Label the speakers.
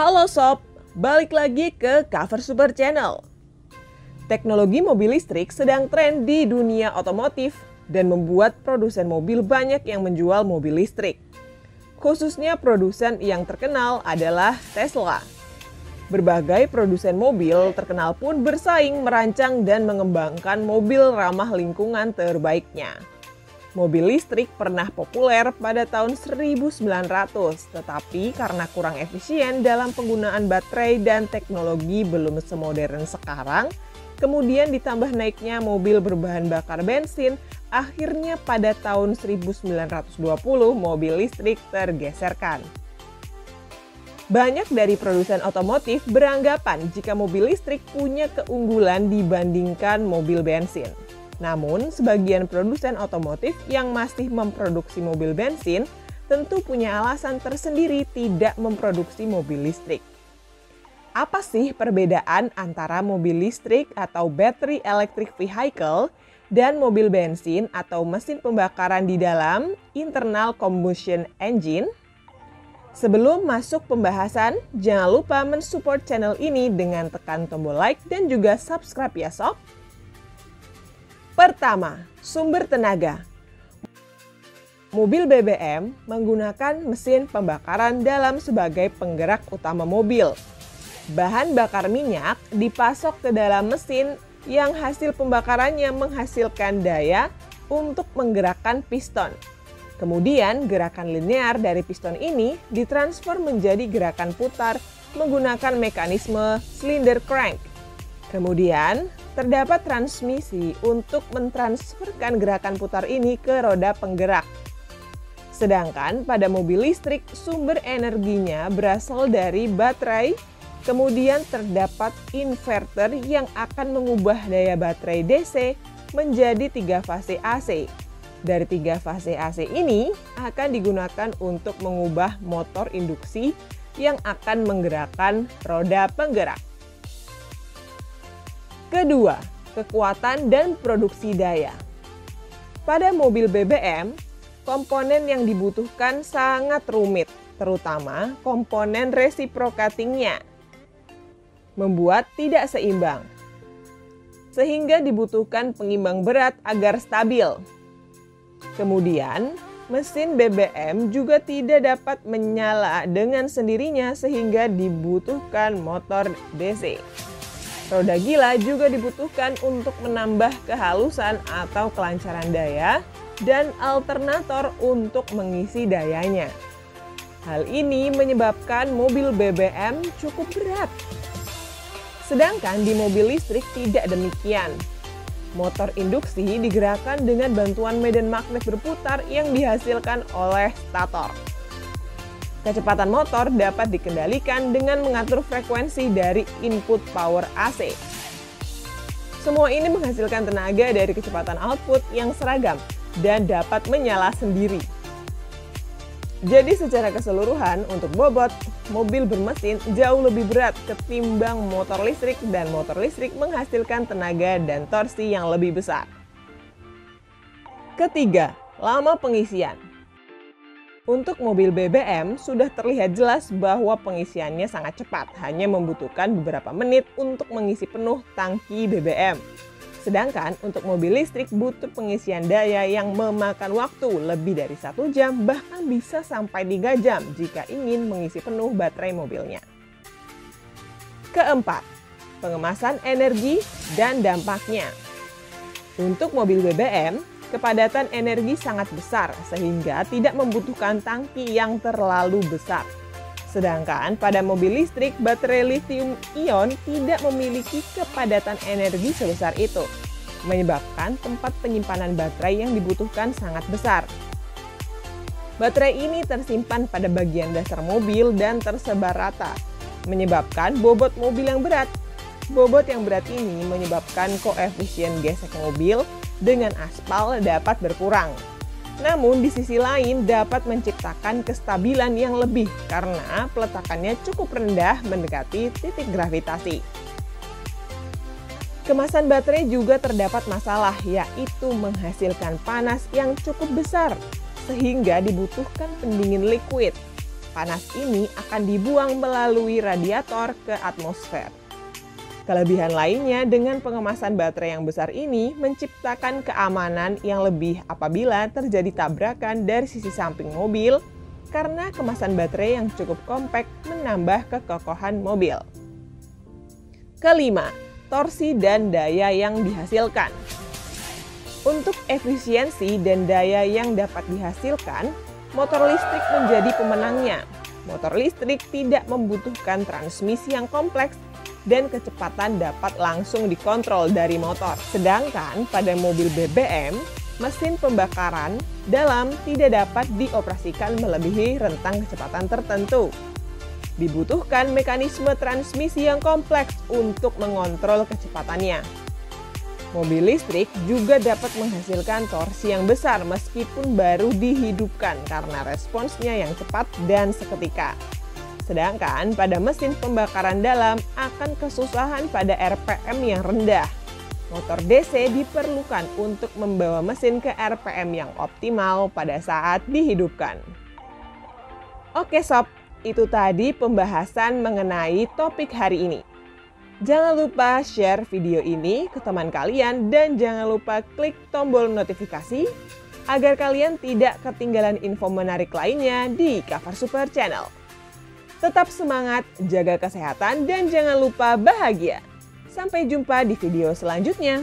Speaker 1: Halo sob, balik lagi ke Cover Super Channel. Teknologi mobil listrik sedang tren di dunia otomotif dan membuat produsen mobil banyak yang menjual mobil listrik. Khususnya produsen yang terkenal adalah Tesla. Berbagai produsen mobil terkenal pun bersaing merancang dan mengembangkan mobil ramah lingkungan terbaiknya. Mobil listrik pernah populer pada tahun 1900, tetapi karena kurang efisien dalam penggunaan baterai dan teknologi belum semodern sekarang, kemudian ditambah naiknya mobil berbahan bakar bensin, akhirnya pada tahun 1920 mobil listrik tergeserkan. Banyak dari produsen otomotif beranggapan jika mobil listrik punya keunggulan dibandingkan mobil bensin. Namun, sebagian produsen otomotif yang masih memproduksi mobil bensin tentu punya alasan tersendiri tidak memproduksi mobil listrik. Apa sih perbedaan antara mobil listrik atau battery electric vehicle dan mobil bensin atau mesin pembakaran di dalam internal combustion engine? Sebelum masuk pembahasan, jangan lupa mensupport channel ini dengan tekan tombol like dan juga subscribe ya sob. Pertama, sumber tenaga. Mobil BBM menggunakan mesin pembakaran dalam sebagai penggerak utama mobil. Bahan bakar minyak dipasok ke dalam mesin yang hasil pembakarannya menghasilkan daya untuk menggerakkan piston. Kemudian gerakan linear dari piston ini ditransfer menjadi gerakan putar menggunakan mekanisme cylinder crank. Kemudian terdapat transmisi untuk mentransferkan gerakan putar ini ke roda penggerak. Sedangkan pada mobil listrik sumber energinya berasal dari baterai, kemudian terdapat inverter yang akan mengubah daya baterai DC menjadi 3 fase AC. Dari 3 fase AC ini akan digunakan untuk mengubah motor induksi yang akan menggerakkan roda penggerak. Kedua, kekuatan dan produksi daya. Pada mobil BBM, komponen yang dibutuhkan sangat rumit, terutama komponen reciprocating-nya, membuat tidak seimbang. Sehingga dibutuhkan pengimbang berat agar stabil. Kemudian, mesin BBM juga tidak dapat menyala dengan sendirinya sehingga dibutuhkan motor DC. Roda gila juga dibutuhkan untuk menambah kehalusan atau kelancaran daya dan alternator untuk mengisi dayanya. Hal ini menyebabkan mobil BBM cukup berat. Sedangkan di mobil listrik tidak demikian. Motor induksi digerakkan dengan bantuan medan magnet berputar yang dihasilkan oleh stator. Kecepatan motor dapat dikendalikan dengan mengatur frekuensi dari input power AC. Semua ini menghasilkan tenaga dari kecepatan output yang seragam dan dapat menyala sendiri. Jadi secara keseluruhan untuk bobot, mobil bermesin jauh lebih berat ketimbang motor listrik dan motor listrik menghasilkan tenaga dan torsi yang lebih besar. Ketiga, lama pengisian. Untuk mobil BBM sudah terlihat jelas bahwa pengisiannya sangat cepat, hanya membutuhkan beberapa menit untuk mengisi penuh tangki BBM. Sedangkan untuk mobil listrik butuh pengisian daya yang memakan waktu lebih dari 1 jam, bahkan bisa sampai 3 jam jika ingin mengisi penuh baterai mobilnya. Keempat, pengemasan energi dan dampaknya. Untuk mobil BBM, kepadatan energi sangat besar sehingga tidak membutuhkan tangki yang terlalu besar. Sedangkan pada mobil listrik, baterai lithium ion tidak memiliki kepadatan energi sebesar itu, menyebabkan tempat penyimpanan baterai yang dibutuhkan sangat besar. Baterai ini tersimpan pada bagian dasar mobil dan tersebar rata, menyebabkan bobot mobil yang berat. Bobot yang berat ini menyebabkan koefisien gesek mobil dengan aspal dapat berkurang. Namun di sisi lain dapat menciptakan kestabilan yang lebih karena peletakannya cukup rendah mendekati titik gravitasi. Kemasan baterai juga terdapat masalah, yaitu menghasilkan panas yang cukup besar sehingga dibutuhkan pendingin liquid. Panas ini akan dibuang melalui radiator ke atmosfer. Kelebihan lainnya dengan pengemasan baterai yang besar ini menciptakan keamanan yang lebih apabila terjadi tabrakan dari sisi samping mobil karena kemasan baterai yang cukup kompak menambah kekokohan mobil. Kelima, torsi dan daya yang dihasilkan. Untuk efisiensi dan daya yang dapat dihasilkan, motor listrik menjadi pemenangnya. Motor listrik tidak membutuhkan transmisi yang kompleks dan kecepatan dapat langsung dikontrol dari motor. Sedangkan pada mobil BBM, mesin pembakaran dalam tidak dapat dioperasikan melebihi rentang kecepatan tertentu. Dibutuhkan mekanisme transmisi yang kompleks untuk mengontrol kecepatannya. Mobil listrik juga dapat menghasilkan torsi yang besar meskipun baru dihidupkan karena responsnya yang cepat dan seketika. Sedangkan pada mesin pembakaran dalam akan kesusahan pada RPM yang rendah. Motor DC diperlukan untuk membawa mesin ke RPM yang optimal pada saat dihidupkan. Oke sob, itu tadi pembahasan mengenai topik hari ini. Jangan lupa share video ini ke teman kalian dan jangan lupa klik tombol notifikasi agar kalian tidak ketinggalan info menarik lainnya di Cover Super Channel. Tetap semangat, jaga kesehatan, dan jangan lupa bahagia. Sampai jumpa di video selanjutnya.